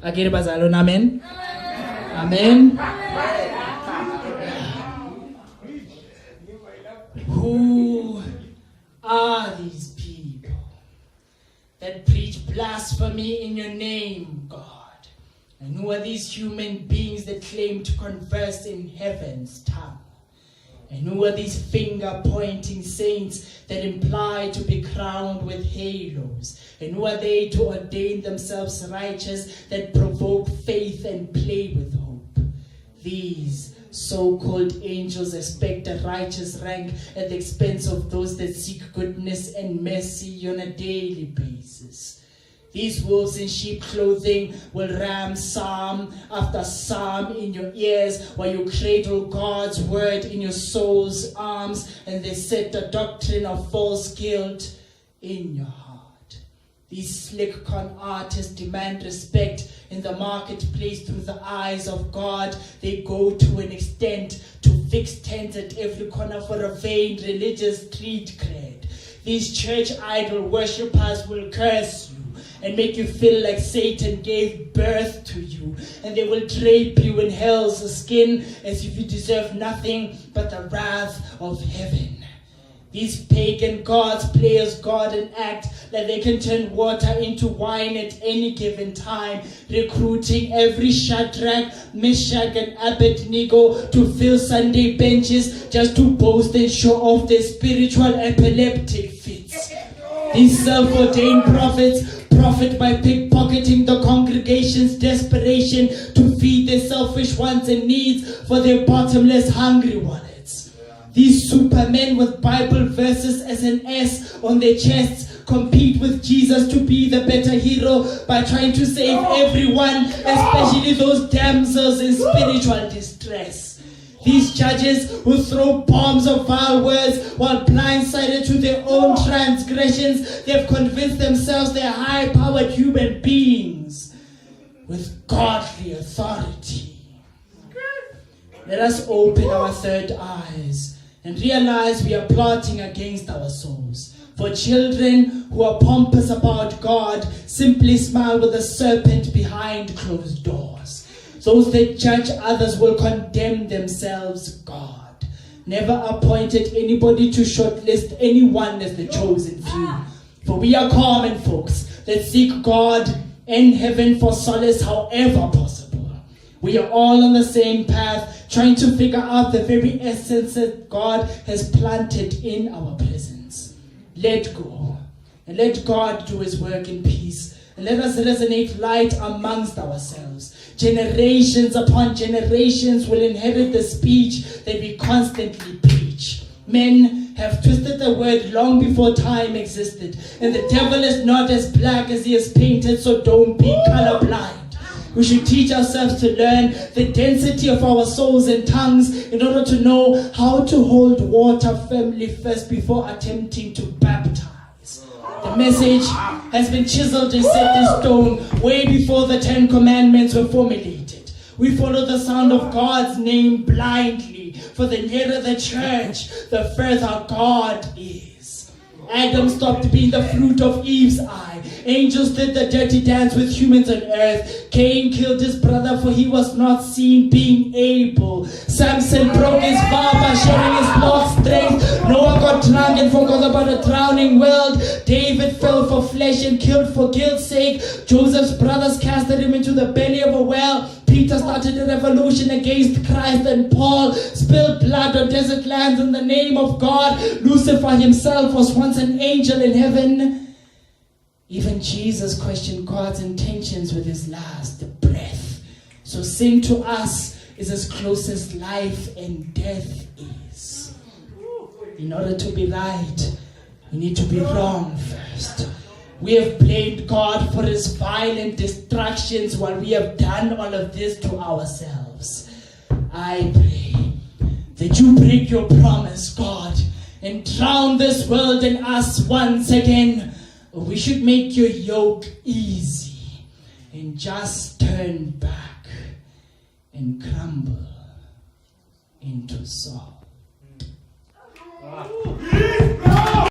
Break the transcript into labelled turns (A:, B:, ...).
A: Akere bazalwane, amen. Amen. Who are these people that preach blasphemy in your name, God? And who are these human beings that claim to converse in heaven's tongue? And who are these finger-pointing saints that imply to be crowned with halos? And who are they to ordain themselves righteous that provoke faith and play with hope? These so-called angels expect a righteous rank at the expense of those that seek goodness and mercy on a daily basis. These wolves in sheep clothing will ram psalm after psalm in your ears while you cradle God's word in your soul's arms, and they set the doctrine of false guilt in your heart. These slick con artists demand respect in the marketplace through the eyes of God. They go to an extent to fix tents at every corner for a vain religious street cred. These church idol worshippers will curse you and make you feel like Satan gave birth to you, and they will drape you in hell's skin as if you deserve nothing but the wrath of heaven. These pagan gods play as God and act like they can turn water into wine at any given time, recruiting every Shadrach, Meshach, and Abednego to fill Sunday benches just to boast and show off their spiritual epileptic fits. These self-ordained prophets profit by pickpocketing the congregation's desperation to feed their selfish wants and needs for their bottomless hungry wallets. These supermen with Bible verses as an S on their chests compete with Jesus to be the better hero by trying to save everyone, especially those damsels in spiritual distress. These judges who throw bombs of vile words while blindsided to their own transgressions, they've convinced themselves they're high-powered human beings with godly authority. Let us open our third eyes and realize we are plotting against our souls. For children who are pompous about God simply smile with a serpent behind closed doors. Those that judge others will condemn themselves, God never appointed anybody to shortlist anyone as the chosen few. For we are common folks that seek God and heaven for solace however possible. We are all on the same path, trying to figure out the very essence that God has planted in our presence. Let go, and let God do his work in peace. And let us resonate light amongst ourselves. Generations upon generations will inherit the speech that we constantly preach. Men have twisted the word long before time existed, and the devil is not as black as he is painted, so don't be colorblind. We should teach ourselves to learn the density of our souls and tongues in order to know how to hold water firmly first before attempting to baptize. The message has been chiseled and set in stone way before the 10 Commandments were formulated. We follow the sound of God's name blindly, for the nearer the church, the further God is. Adam stopped being the fruit of Eve's eye. Angels did the dirty dance with humans on earth. Cain killed his brother for he was not seen being able. Samson broke his vow by sharing his Lord's strength. Noah got drunk and forgot about a drowning world. David fell for flesh and killed for guilt's sake. Joseph's brothers casted him into the belly of a whale. Peter started a revolution against Christ, and Paul spilled blood on desert lands in the name of God. Lucifer himself was once an angel in heaven. Even Jesus questioned God's intentions with his last breath. So sin to us is as close as life and death is. In order to be right, we need to be wrong first. We have blamed God for his violent destructions while we have done all of this to ourselves. I pray that you break your promise, God, and drown this world and us once again. We should make your yoke easy and just turn back and crumble into salt.